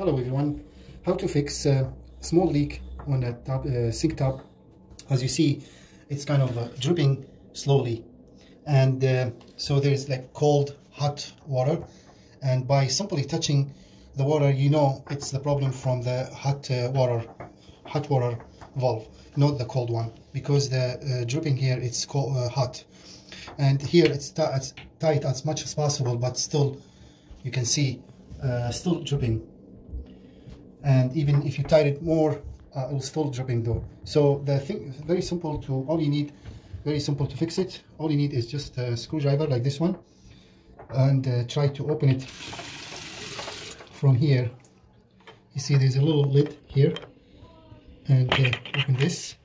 Hello everyone, how to fix a small leak on a sink tap. As you see, it's kind of dripping slowly, and so there's like cold hot water, and by simply touching the water, you know it's the problem from the hot water valve, not the cold one, because the dripping here it's hot, and here it's tight as much as possible, but still you can see still dripping. And even if you tighten it more, it will still dripping though. So the thing is very simple very simple to fix it. All you need is just a screwdriver like this one, and try to open it from here. You see there's a little lid here, and open this.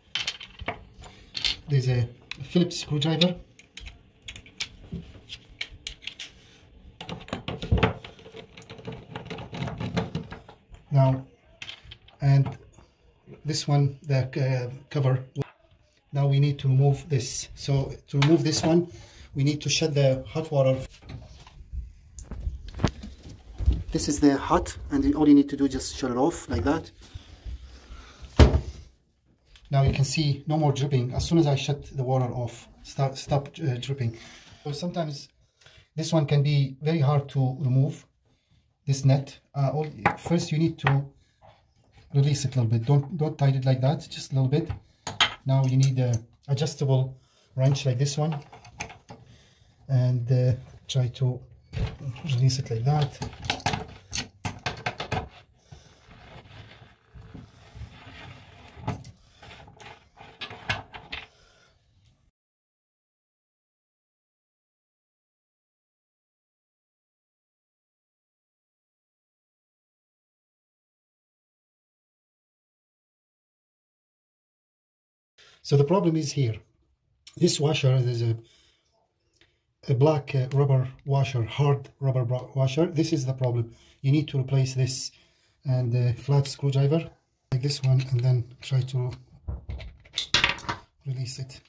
There's a Phillips screwdriver. Now, and this one, the cover. Now we need to remove this. So to remove this one, we need to shut the hot water. This is the hot, and all you need to do is just shut it off like that. Now you can see no more dripping. As soon as I shut the water off, stop dripping. So sometimes this one can be very hard to remove, this net. First you need to release it a little bit. Don't tighten it like that, just a little bit. Now you need a adjustable wrench like this one, and try to release it like that. So the problem is here. This washer, there's a black rubber washer, hard rubber washer. This is the problem. You need to replace this, and a flat screwdriver like this one, and then try to release it.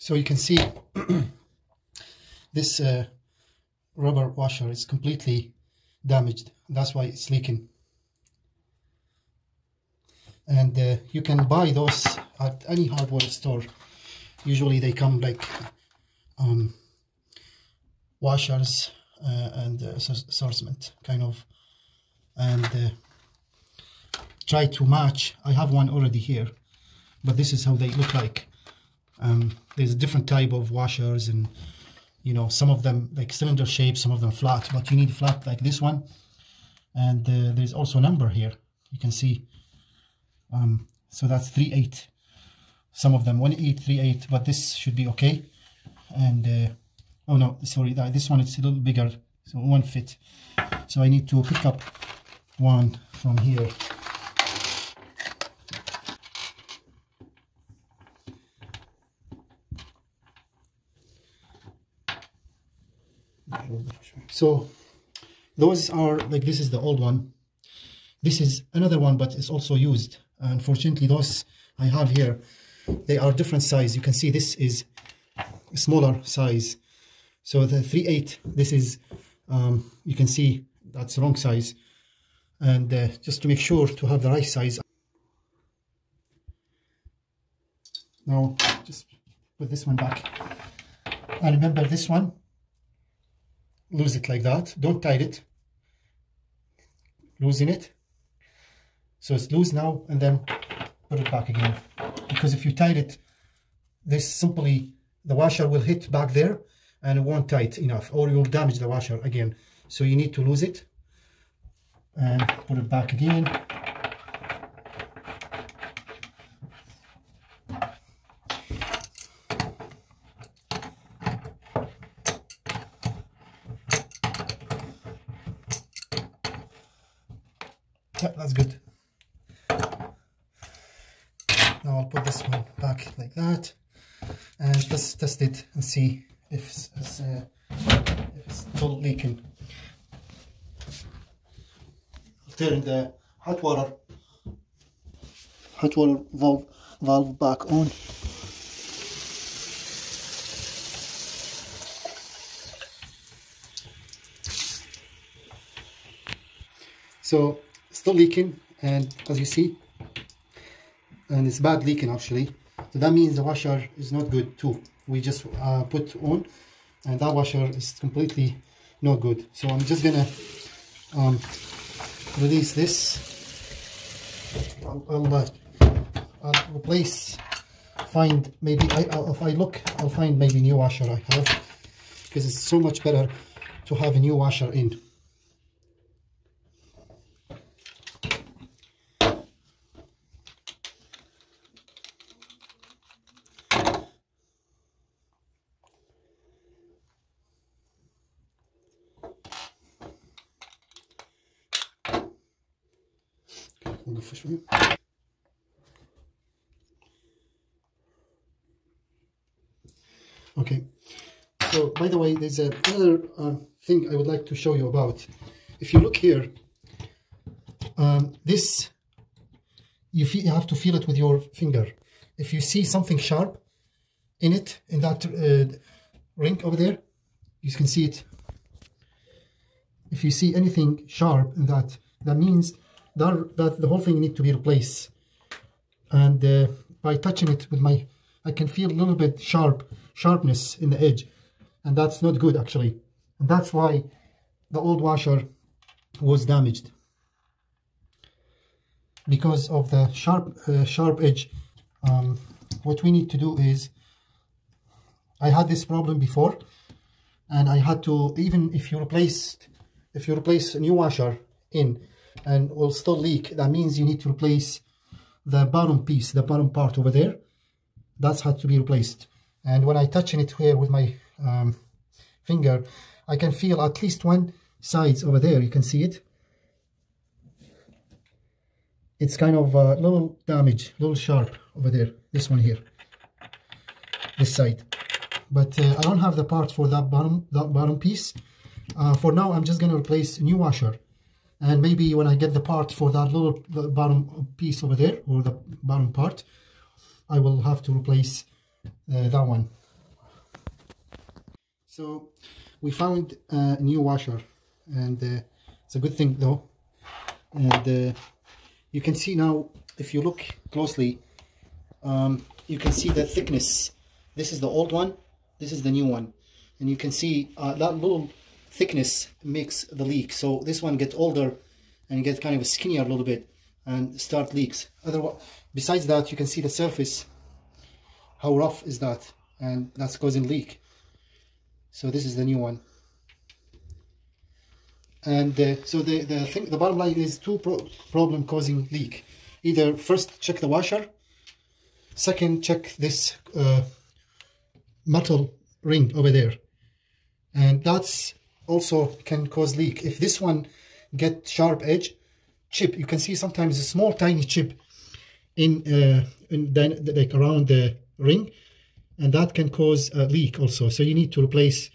So you can see this rubber washer is completely damaged. That's why it's leaking. And you can buy those at any hardware store. Usually they come like washers and assortment kind of, and try to match. I have one already here, but this is how they look like. There's a different type of washers, and you know, some of them like cylinder shape, some of them flat, but you need flat like this one. And there's also a number here, you can see. So that's 3/8. Some of them 1/8, 3/8, but this should be okay. And oh no, sorry, this one is a little bigger, so it won't fit. So I need to pick up one from here. So those are like, this is the old one. This is another one, but it's also used. Unfortunately, those I have here, they are different size. You can see this is a smaller size. So the 3/8, this is, you can see that's the wrong size. And just to make sure to have the right size. Now just put this one back. And remember this one, lose it like that. Don't tighten it. Loosen it. So it's loose now, and then put it back again. Because if you tighten it, this simply, the washer will hit back there and it won't tight enough, or you'll damage the washer again. So you need to lose it and put it back again. Yeah, that's good. Now I'll put this one back like that, and let's test it and see if it's still leaking. I'll turn the hot water valve back on. So still leaking, and as you see, and it's bad leaking actually. So that means the washer is not good too. We just put on, and that washer is completely not good. So I'm just gonna release this. I'll replace. Find maybe if I look, I'll find maybe new washer I have, because it's so much better to have a new washer in. I'll go fish for you. Okay, so by the way, there's another thing I would like to show you about. If you look here, this, you have to feel it with your finger. If you see something sharp in it, in that ring over there, you can see it. If you see anything sharp in that, that means that the whole thing needs to be replaced. And by touching it with my, I can feel a little bit sharpness in the edge, and that's not good actually. And that's why the old washer was damaged, because of the sharp edge. What we need to do is, I had this problem before, and I had to, even if you replace a new washer in and will still leak, that means you need to replace the bottom piece, the bottom part over there. That's had to be replaced. And when I touching it here with my finger, I can feel at least one sides over there. You can see it. It's kind of a little damage, a little sharp over there. This one here, this side. But I don't have the part for that bottom piece. For now, I'm just going to replace a new washer. And maybe when I get the part for that little bottom piece over there, or the bottom part, I will have to replace that one. So we found a new washer, and it's a good thing though. And you can see now, if you look closely, you can see the thickness. This is the old one, this is the new one, and you can see that little thickness makes the leak. So this one gets older and get kind of skinnier a little bit and start leaks. Otherwise, besides that, you can see the surface, how rough is that, and that's causing leak. So this is the new one. And so the bottom line is two problem causing leak. Either first check the washer, second check this metal ring over there, and that's also can cause leak. If this one get sharp edge chip, you can see sometimes a small tiny chip in like around the ring, and that can cause a leak also. So you need to replace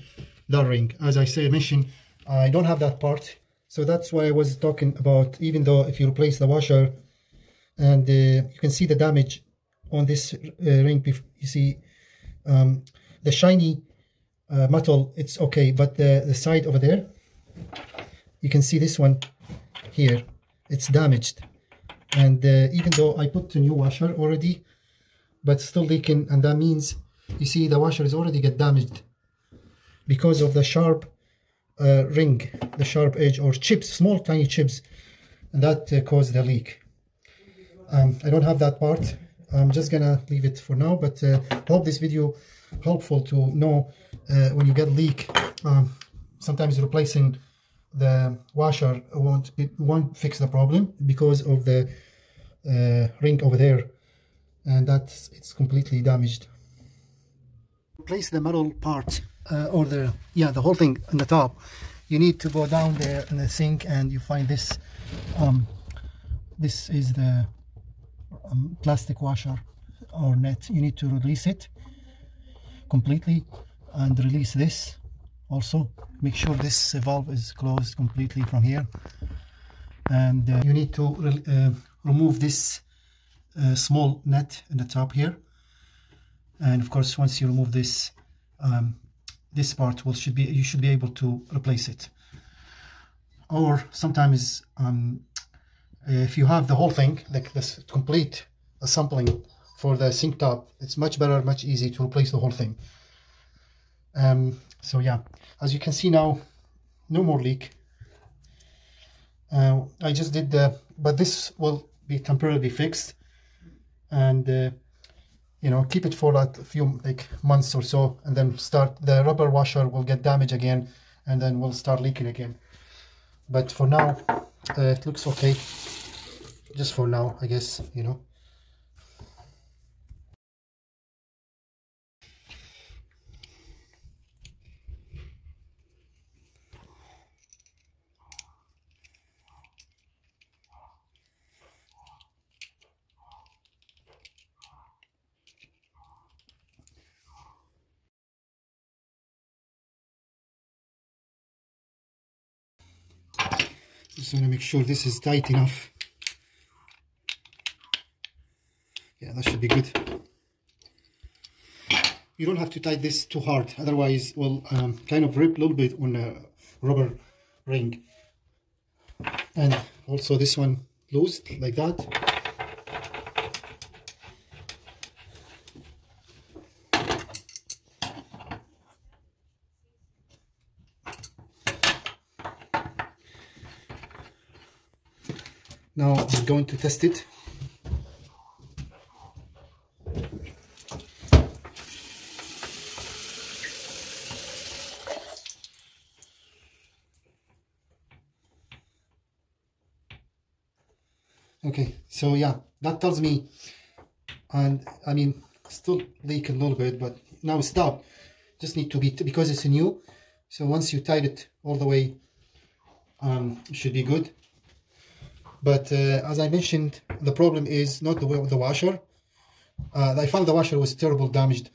that ring. As I mentioned, I don't have that part, so that's why I was talking about. Even though if you replace the washer, and you can see the damage on this ring, you see the shiny metal, it's okay, but the side over there, you can see this one here, it's damaged. And even though I put a new washer already, but still leaking, and that means, you see, the washer is already get damaged because of the sharp ring, the sharp edge, or chips, small tiny chips, and that caused the leak. I don't have that part. I'm just gonna leave it for now, but hope this video helpful to know when you get a leak. Sometimes replacing the washer won't fix the problem because of the ring over there, and it's completely damaged. Replace the metal part, or the whole thing on the top. You need to go down there in the sink, and you find this this is the plastic washer or net. You need to release it completely and release this also. Make sure this valve is closed completely from here, and you need to remove this small net in the top here. And of course, once you remove this this part, you should be able to replace it. Or sometimes if you have the whole thing, like this complete assembling for the sink top, it's much better, much easier to replace the whole thing. So yeah, as you can see now, no more leak. I just did but this will be temporarily fixed, and you know, keep it for like a few months or so, and then the rubber washer will get damaged again, and then will start leaking again. But for now, it looks okay. Just for now, I guess, you know. Just want to make sure this is tight enough. Yeah, that should be good. You don't have to tie this too hard, otherwise it will kind of rip a little bit on a rubber ring. And also this one loose like that. Now I'm going to test it. Okay, so yeah, that tells me, and I mean, still leak a little bit, but now it's stopped. Just need to be, because it's new, so once you tied it all the way, it should be good. But as I mentioned, the problem is not the washer. I found the washer was terrible damaged,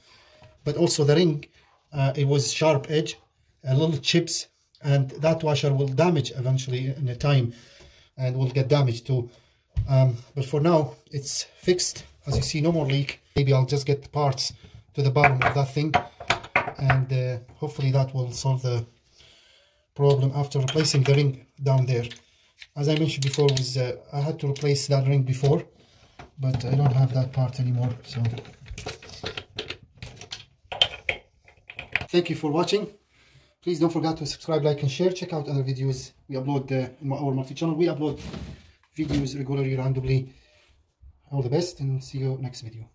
but also the ring, it was sharp edge, little chips, and that washer will damage eventually in a time, and will get damaged too. But for now, it's fixed. As you see, no more leak. Maybe I'll just get the parts to the bottom of that thing, and hopefully that will solve the problem after replacing the ring down there. As I mentioned before, I had to replace that ring before, but I don't have that part anymore. So thank you for watching. Please don't forget to subscribe, like, and share. Check out other videos we upload in our multi-channel. We upload videos regularly, randomly. All the best, and see you next video.